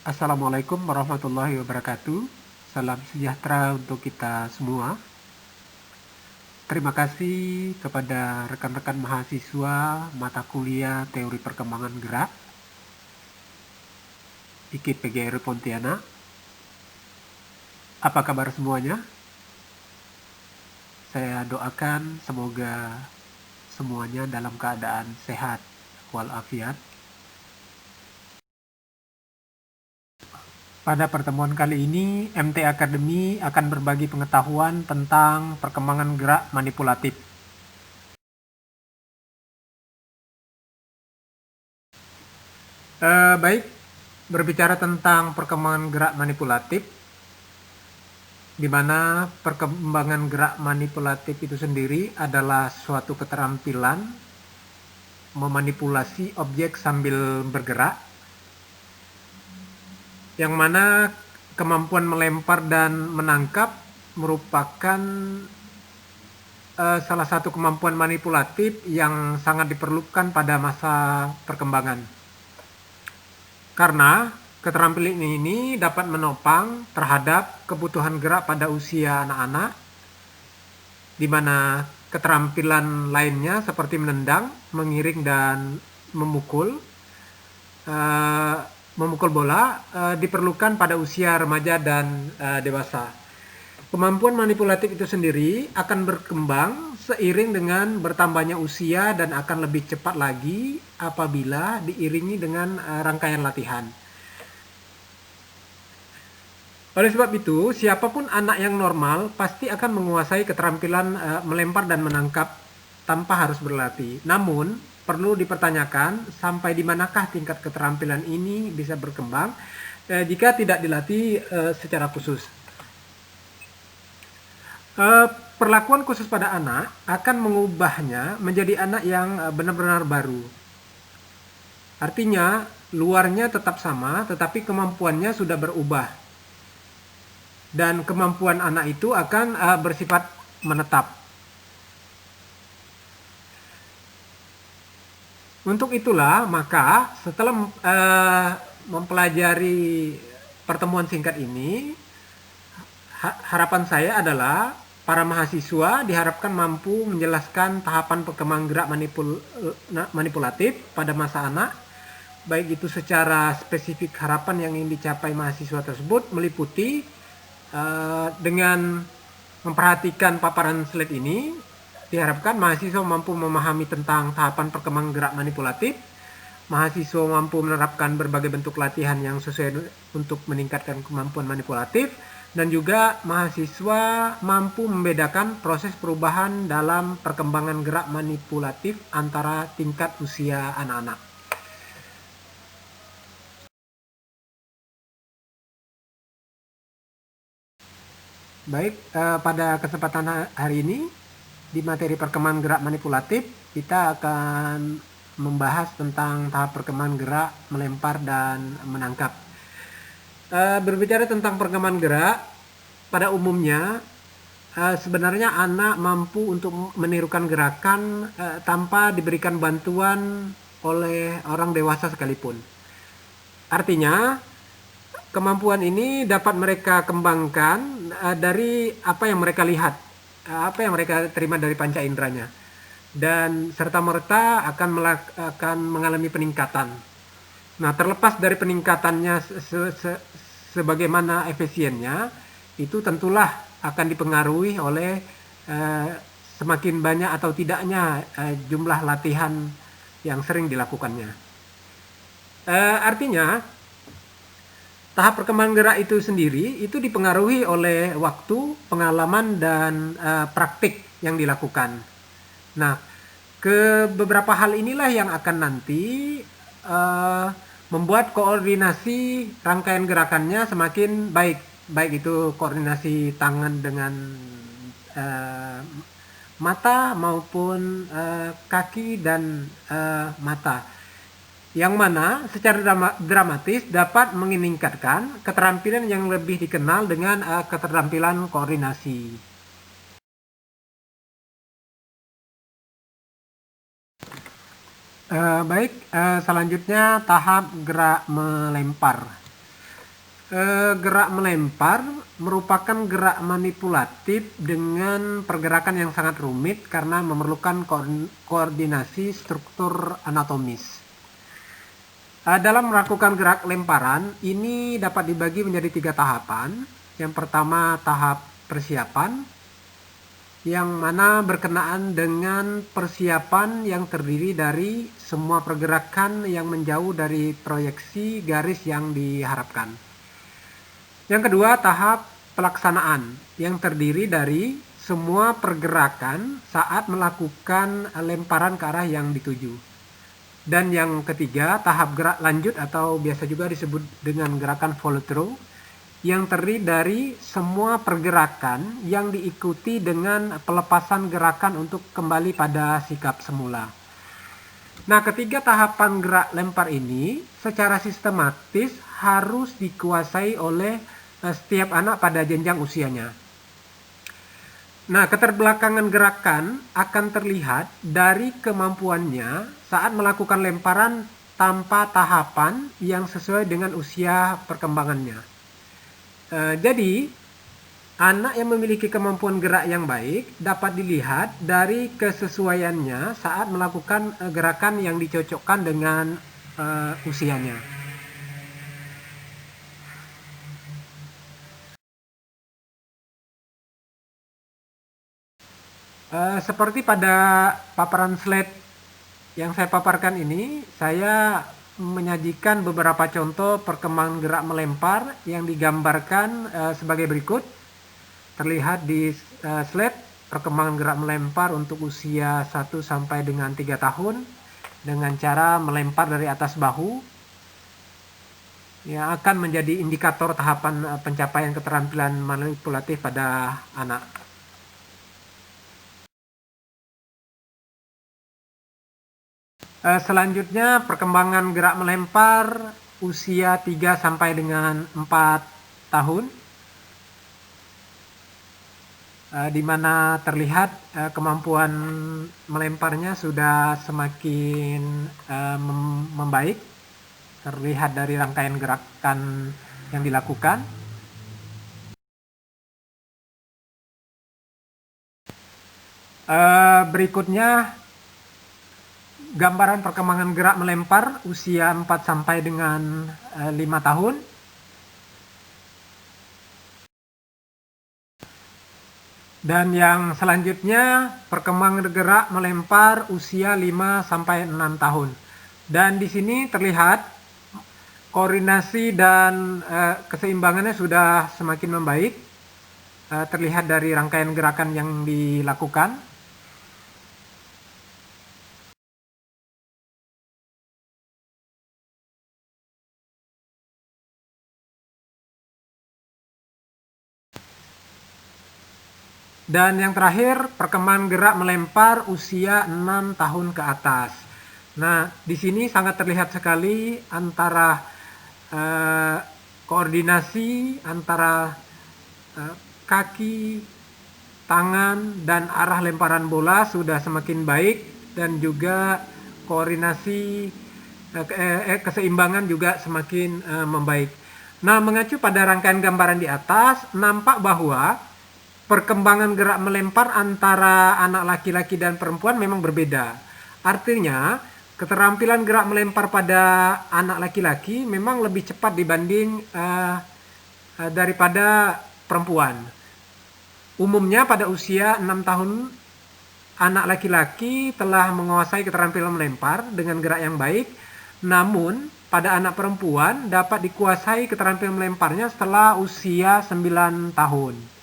Assalamualaikum warahmatullahi wabarakatuh. Salam sejahtera untuk kita semua. Terima kasih kepada rekan-rekan mahasiswa mata kuliah Teori Perkembangan Gerak IKIP PGRI Pontianak. Apa kabar semuanya? Saya doakan semoga semuanya dalam keadaan sehat walafiat. Pada pertemuan kali ini, MT Academy akan berbagi pengetahuan tentang perkembangan gerak manipulatif. Baik, berbicara tentang perkembangan gerak manipulatif, di mana perkembangan gerak manipulatif itu sendiri adalah suatu keterampilan memanipulasi objek sambil bergerak, yang mana kemampuan melempar dan menangkap merupakan salah satu kemampuan manipulatif yang sangat diperlukan pada masa perkembangan. Karena keterampilan ini dapat menopang terhadap kebutuhan gerak pada usia anak-anak, di mana keterampilan lainnya seperti menendang, mengiring, dan memukul bola diperlukan pada usia remaja dan dewasa. Kemampuan manipulatif itu sendiri akan berkembang seiring dengan bertambahnya usia dan akan lebih cepat lagi apabila diiringi dengan rangkaian latihan. Oleh sebab itu, siapapun anak yang normal pasti akan menguasai keterampilan melempar dan menangkap tanpa harus berlatih. Namun, perlu dipertanyakan sampai di manakah tingkat keterampilan ini bisa berkembang jika tidak dilatih secara khusus. Perlakuan khusus pada anak akan mengubahnya menjadi anak yang benar-benar baru. Artinya, luarnya tetap sama, tetapi kemampuannya sudah berubah. Dan kemampuan anak itu akan bersifat menetap. Untuk itulah, maka setelah mempelajari pertemuan singkat ini, harapan saya adalah para mahasiswa diharapkan mampu menjelaskan tahapan perkembangan gerak manipulatif pada masa anak, baik itu secara spesifik harapan yang ingin dicapai mahasiswa tersebut meliputi dengan memperhatikan paparan slide ini, diharapkan mahasiswa mampu memahami tentang tahapan perkembangan gerak manipulatif, mahasiswa mampu menerapkan berbagai bentuk latihan yang sesuai untuk meningkatkan kemampuan manipulatif, dan juga mahasiswa mampu membedakan proses perubahan dalam perkembangan gerak manipulatif antara tingkat usia anak-anak. Baik, pada kesempatan hari ini di materi perkembangan gerak manipulatif kita akan membahas tentang tahap perkembangan gerak melempar dan menangkap. Berbicara tentang perkembangan gerak, pada umumnya sebenarnya anak mampu untuk menirukan gerakan tanpa diberikan bantuan oleh orang dewasa sekalipun. Artinya, kemampuan ini dapat mereka kembangkan dari apa yang mereka lihat, apa yang mereka terima dari panca inderanya, dan serta-merta akan mengalami peningkatan. Nah, terlepas dari peningkatannya sebagaimana efisiennya, itu tentulah akan dipengaruhi oleh semakin banyak atau tidaknya jumlah latihan yang sering dilakukannya. Artinya, tahap perkembangan gerak itu sendiri itu dipengaruhi oleh waktu, pengalaman, dan praktik yang dilakukan. Nah, ke beberapa hal inilah yang akan nanti membuat koordinasi rangkaian gerakannya semakin baik, baik itu koordinasi tangan dengan mata maupun kaki dan mata, yang mana secara dramatis dapat meningkatkan keterampilan yang lebih dikenal dengan keterampilan koordinasi. Baik, selanjutnya tahap gerak melempar. Gerak melempar merupakan gerak manipulatif dengan pergerakan yang sangat rumit karena memerlukan koordinasi struktur anatomis. Dalam melakukan gerak lemparan, ini dapat dibagi menjadi 3 tahapan. Yang pertama tahap persiapan, yang mana berkenaan dengan persiapan yang terdiri dari semua pergerakan yang menjauh dari proyeksi garis yang diharapkan. Yang kedua, tahap pelaksanaan yang terdiri dari semua pergerakan saat melakukan lemparan ke arah yang dituju. Dan yang ketiga, tahap gerak lanjut atau biasa juga disebut dengan gerakan follow through yang terdiri dari semua pergerakan yang diikuti dengan pelepasan gerakan untuk kembali pada sikap semula. Nah, ketiga tahapan gerak lempar ini secara sistematis harus dikuasai oleh setiap anak pada jenjang usianya. Nah, keterbelakangan gerakan akan terlihat dari kemampuannya saat melakukan lemparan tanpa tahapan yang sesuai dengan usia perkembangannya. Jadi, anak yang memiliki kemampuan gerak yang baik dapat dilihat dari kesesuaiannya saat melakukan gerakan yang dicocokkan dengan usianya. Seperti pada paparan slide yang saya paparkan ini, saya menyajikan beberapa contoh perkembangan gerak melempar yang digambarkan sebagai berikut. Terlihat di slide perkembangan gerak melempar untuk usia 1 sampai dengan 3 tahun dengan cara melempar dari atas bahu yang akan menjadi indikator tahapan pencapaian keterampilan manipulatif pada anak. Selanjutnya perkembangan gerak melempar usia 3 sampai dengan 4 tahun, di mana terlihat kemampuan melemparnya sudah semakin membaik, terlihat dari rangkaian gerakan yang dilakukan. Berikutnya gambaran perkembangan gerak melempar usia 4 sampai dengan 5 tahun. Dan yang selanjutnya perkembangan gerak melempar usia 5 sampai 6 tahun. Dan di sini terlihat koordinasi dan keseimbangannya sudah semakin membaik. Terlihat dari rangkaian gerakan yang dilakukan. Dan yang terakhir, perkembangan gerak melempar usia 6 tahun ke atas. Nah, di sini sangat terlihat sekali antara koordinasi antara kaki, tangan, dan arah lemparan bola sudah semakin baik, dan juga koordinasi keseimbangan juga semakin membaik. Nah, mengacu pada rangkaian gambaran di atas, nampak bahwa perkembangan gerak melempar antara anak laki-laki dan perempuan memang berbeda. Artinya, keterampilan gerak melempar pada anak laki-laki memang lebih cepat dibanding daripada perempuan. Umumnya pada usia 6 tahun, anak laki-laki telah menguasai keterampilan melempar dengan gerak yang baik. Namun, pada anak perempuan dapat dikuasai keterampilan melemparnya setelah usia 9 tahun.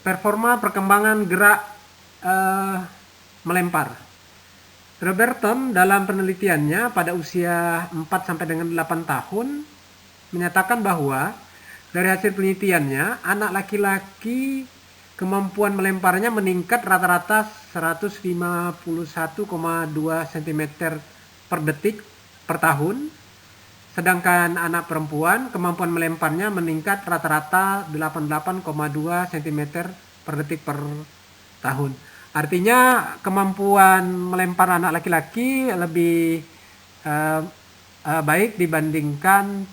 Performa perkembangan gerak melempar. Roberton dalam penelitiannya pada usia 4 sampai dengan 8 tahun menyatakan bahwa dari hasil penelitiannya anak laki-laki kemampuan melemparnya meningkat rata-rata 151,2 cm per detik per tahun. Sedangkan anak perempuan kemampuan melemparnya meningkat rata-rata 88,2 cm per detik per tahun. Artinya kemampuan melempar anak laki-laki lebih eh, baik dibandingkan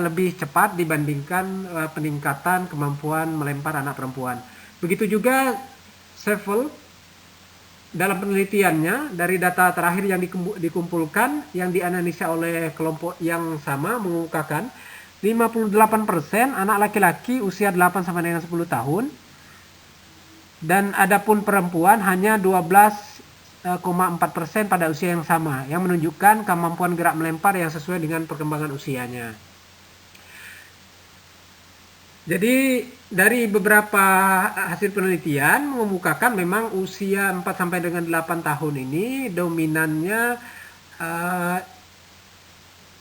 lebih cepat dibandingkan peningkatan kemampuan melempar anak perempuan. Begitu juga Sevel dalam penelitiannya dari data terakhir yang dikumpulkan yang dianalisa oleh kelompok yang sama mengemukakan 58% anak laki-laki usia 8 sampai dengan 10 tahun dan adapun perempuan hanya 12,4% pada usia yang sama, yang menunjukkan kemampuan gerak melempar yang sesuai dengan perkembangan usianya. Jadi dari beberapa hasil penelitian mengemukakan memang usia 4 sampai dengan 8 tahun ini dominannya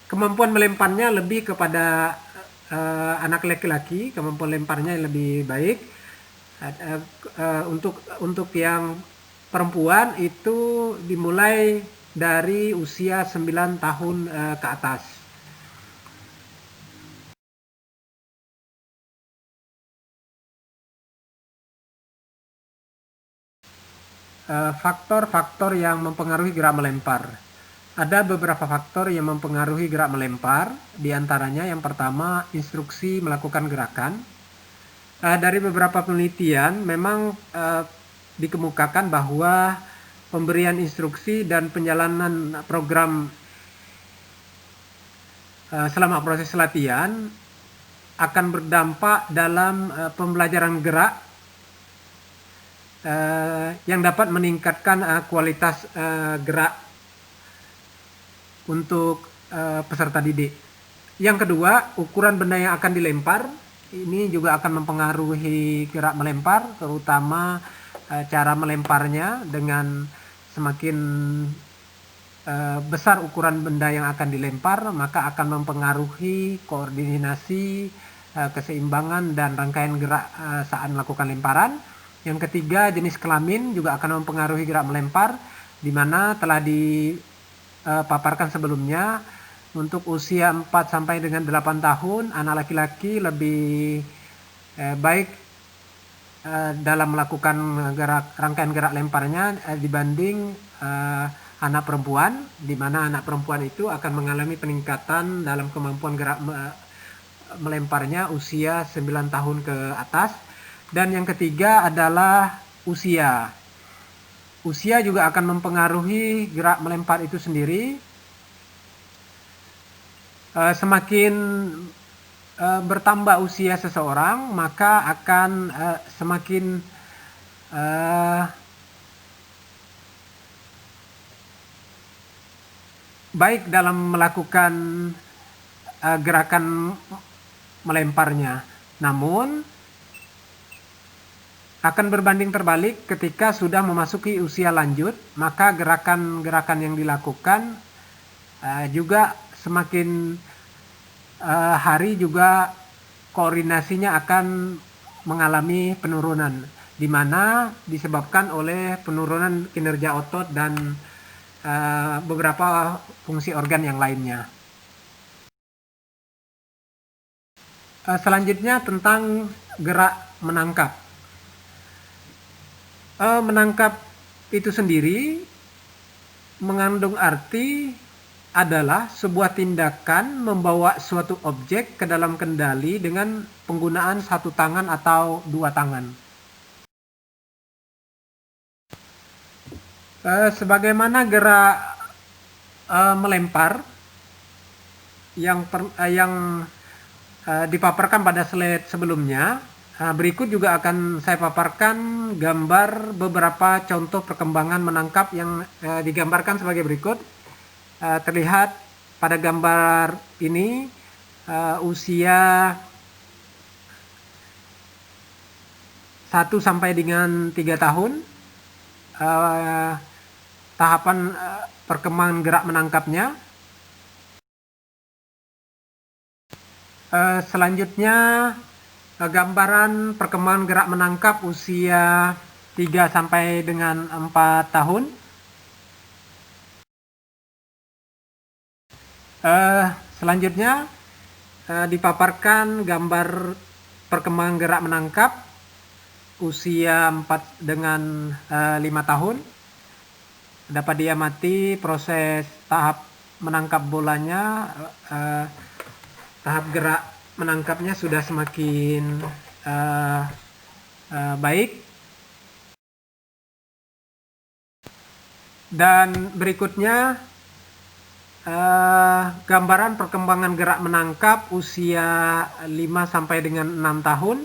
kemampuan melemparnya lebih kepada anak laki-laki, kemampuan lemparnya lebih baik. Untuk yang perempuan itu dimulai dari usia 9 tahun ke atas. Faktor-faktor yang mempengaruhi gerak melempar. Ada beberapa faktor yang mempengaruhi gerak melempar, diantaranya yang pertama instruksi melakukan gerakan. Dari beberapa penelitian memang dikemukakan bahwa pemberian instruksi dan penjalanan program selama proses latihan akan berdampak dalam pembelajaran gerak yang dapat meningkatkan kualitas gerak untuk peserta didik. Yang kedua, ukuran benda yang akan dilempar ini juga akan mempengaruhi gerak melempar, terutama cara melemparnya. Dengan semakin besar ukuran benda yang akan dilempar, maka akan mempengaruhi koordinasi, keseimbangan dan rangkaian gerak saat melakukan lemparan. Yang ketiga, jenis kelamin juga akan mempengaruhi gerak melempar, di mana telah dipaparkan sebelumnya. Untuk usia 4 sampai dengan 8 tahun, anak laki-laki lebih baik dalam melakukan rangkaian gerak lemparnya dibanding anak perempuan, di mana anak perempuan itu akan mengalami peningkatan dalam kemampuan gerak melemparnya usia 9 tahun ke atas. Dan yang ketiga adalah usia. Usia juga akan mempengaruhi gerak melempar itu sendiri. Semakin bertambah usia seseorang, maka akan semakin baik dalam melakukan gerakan melemparnya. Namun akan berbanding terbalik ketika sudah memasuki usia lanjut, maka gerakan-gerakan yang dilakukan juga semakin hari juga koordinasinya akan mengalami penurunan, di mana disebabkan oleh penurunan kinerja otot dan beberapa fungsi organ yang lainnya. Selanjutnya tentang gerak menangkap. Menangkap itu sendiri mengandung arti adalah sebuah tindakan membawa suatu objek ke dalam kendali dengan penggunaan satu tangan atau dua tangan. Sebagaimana gerak melempar yang dipaparkan pada slide sebelumnya, berikut juga akan saya paparkan gambar beberapa contoh perkembangan menangkap yang digambarkan sebagai berikut. Terlihat pada gambar ini usia 1 sampai dengan 3 tahun, tahapan perkembangan gerak menangkapnya. Selanjutnya gambaran perkembangan gerak menangkap usia 3 sampai dengan 4 tahun. Selanjutnya dipaparkan gambar perkembangan gerak menangkap usia 5 tahun dapat diamati proses tahap menangkap bolanya, tahap gerak menangkapnya sudah semakin baik. Dan berikutnya gambaran perkembangan gerak menangkap usia 5 sampai dengan 6 tahun.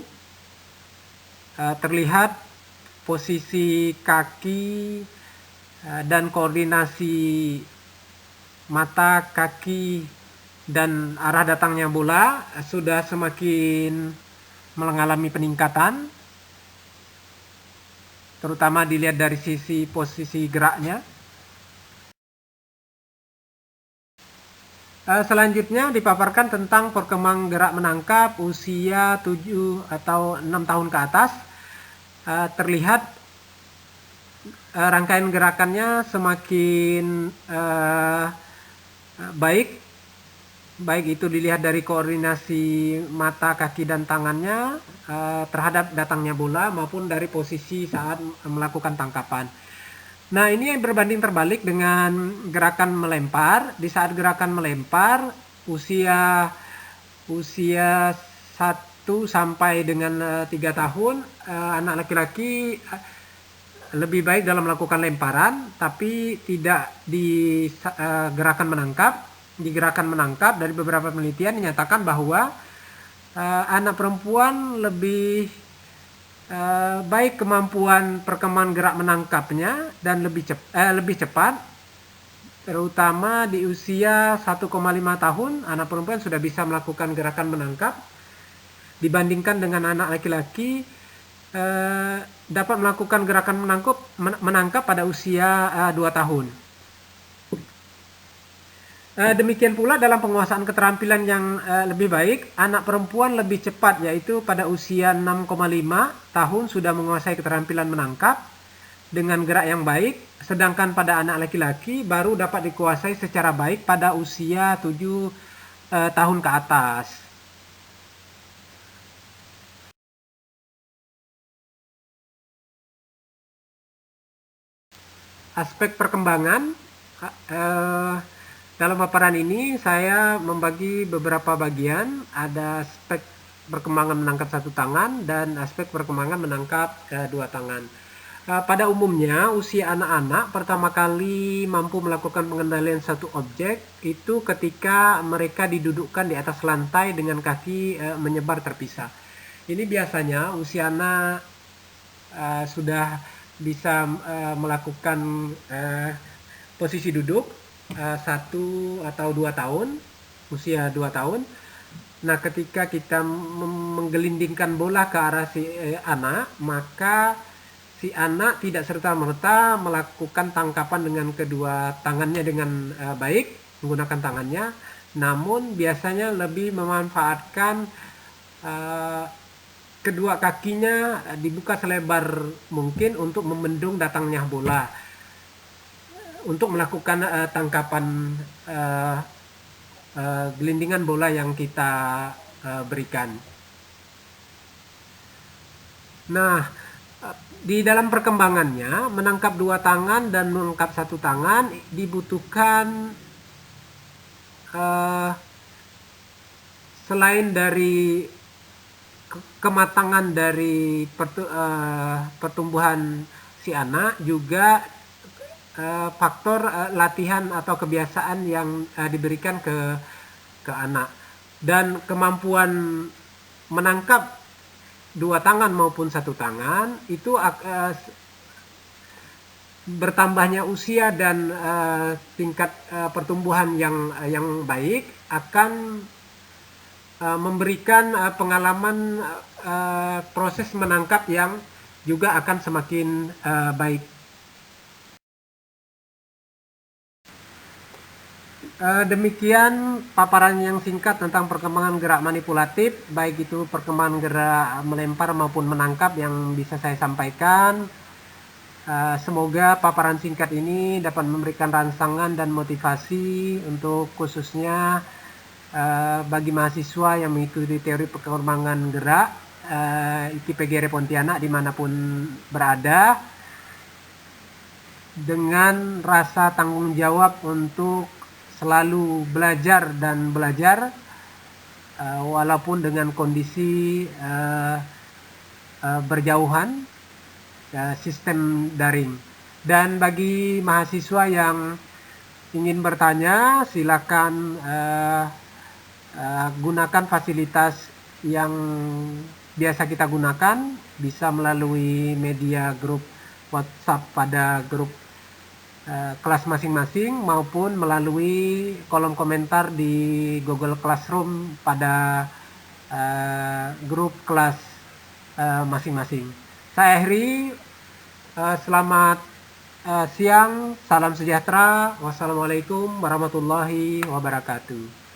Terlihat posisi kaki dan koordinasi mata, kaki, dan arah datangnya bola sudah semakin mengalami peningkatan, terutama dilihat dari sisi posisi geraknya. Selanjutnya dipaparkan tentang perkembangan gerak menangkap usia 7 atau 6 tahun ke atas. Terlihat rangkaian gerakannya semakin baik itu dilihat dari koordinasi mata, kaki, dan tangannya terhadap datangnya bola maupun dari posisi saat melakukan tangkapan. Nah, ini berbanding terbalik dengan gerakan melempar. Di saat gerakan melempar usia 1 sampai dengan 3 tahun anak laki-laki lebih baik dalam melakukan lemparan, tapi tidak di gerakan menangkap. Di gerakan menangkap dari beberapa penelitian dinyatakan bahwa anak perempuan lebih baik kemampuan perkembangan gerak menangkapnya dan lebih cepat, terutama di usia 1,5 tahun anak perempuan sudah bisa melakukan gerakan menangkap dibandingkan dengan anak laki-laki dapat melakukan gerakan menangkap pada usia 2 tahun. Demikian pula dalam penguasaan keterampilan yang lebih baik, anak perempuan lebih cepat, yaitu pada usia 6,5 tahun sudah menguasai keterampilan menangkap dengan gerak yang baik, sedangkan pada anak laki-laki baru dapat dikuasai secara baik pada usia 7 tahun ke atas. Aspek perkembangan dalam paparan ini saya membagi beberapa bagian. Ada aspek perkembangan menangkap 1 tangan dan aspek perkembangan menangkap 2 tangan. Pada umumnya usia anak-anak pertama kali mampu melakukan pengendalian satu objek itu ketika mereka didudukkan di atas lantai dengan kaki menyebar terpisah. Ini biasanya usia anak sudah bisa melakukan posisi duduk 1 atau 2 tahun, usia 2 tahun. Nah, ketika kita menggelindingkan bola ke arah si anak, maka si anak tidak serta-merta melakukan tangkapan dengan kedua tangannya dengan baik, menggunakan tangannya, namun biasanya lebih memanfaatkan kedua kakinya dibuka selebar mungkin untuk membendung datangnya bola, untuk melakukan tangkapan gelindingan bola yang kita berikan. Nah, di dalam perkembangannya menangkap 2 tangan dan menangkap 1 tangan dibutuhkan selain dari kematangan dari pertumbuhan si anak, juga faktor latihan atau kebiasaan yang diberikan ke anak, dan kemampuan menangkap 2 tangan maupun 1 tangan itu bertambahnya usia dan tingkat pertumbuhan yang baik akan memberikan pengalaman proses menangkap yang juga akan semakin baik. Demikian paparan yang singkat tentang perkembangan gerak manipulatif, baik itu perkembangan gerak melempar maupun menangkap yang bisa saya sampaikan. Semoga paparan singkat ini dapat memberikan rangsangan dan motivasi untuk khususnya bagi mahasiswa yang mengikuti teori perkembangan gerak IKIPGR Pontianak dimanapun berada, dengan rasa tanggung jawab untuk selalu belajar dan belajar, walaupun dengan kondisi berjauhan, sistem daring. Dan bagi mahasiswa yang ingin bertanya, silakan gunakan fasilitas yang biasa kita gunakan, bisa melalui media grup WhatsApp pada grup kelas masing-masing, maupun melalui kolom komentar di Google Classroom pada grup kelas masing-masing. Saya akhiri, selamat siang, salam sejahtera, wassalamualaikum warahmatullahi wabarakatuh.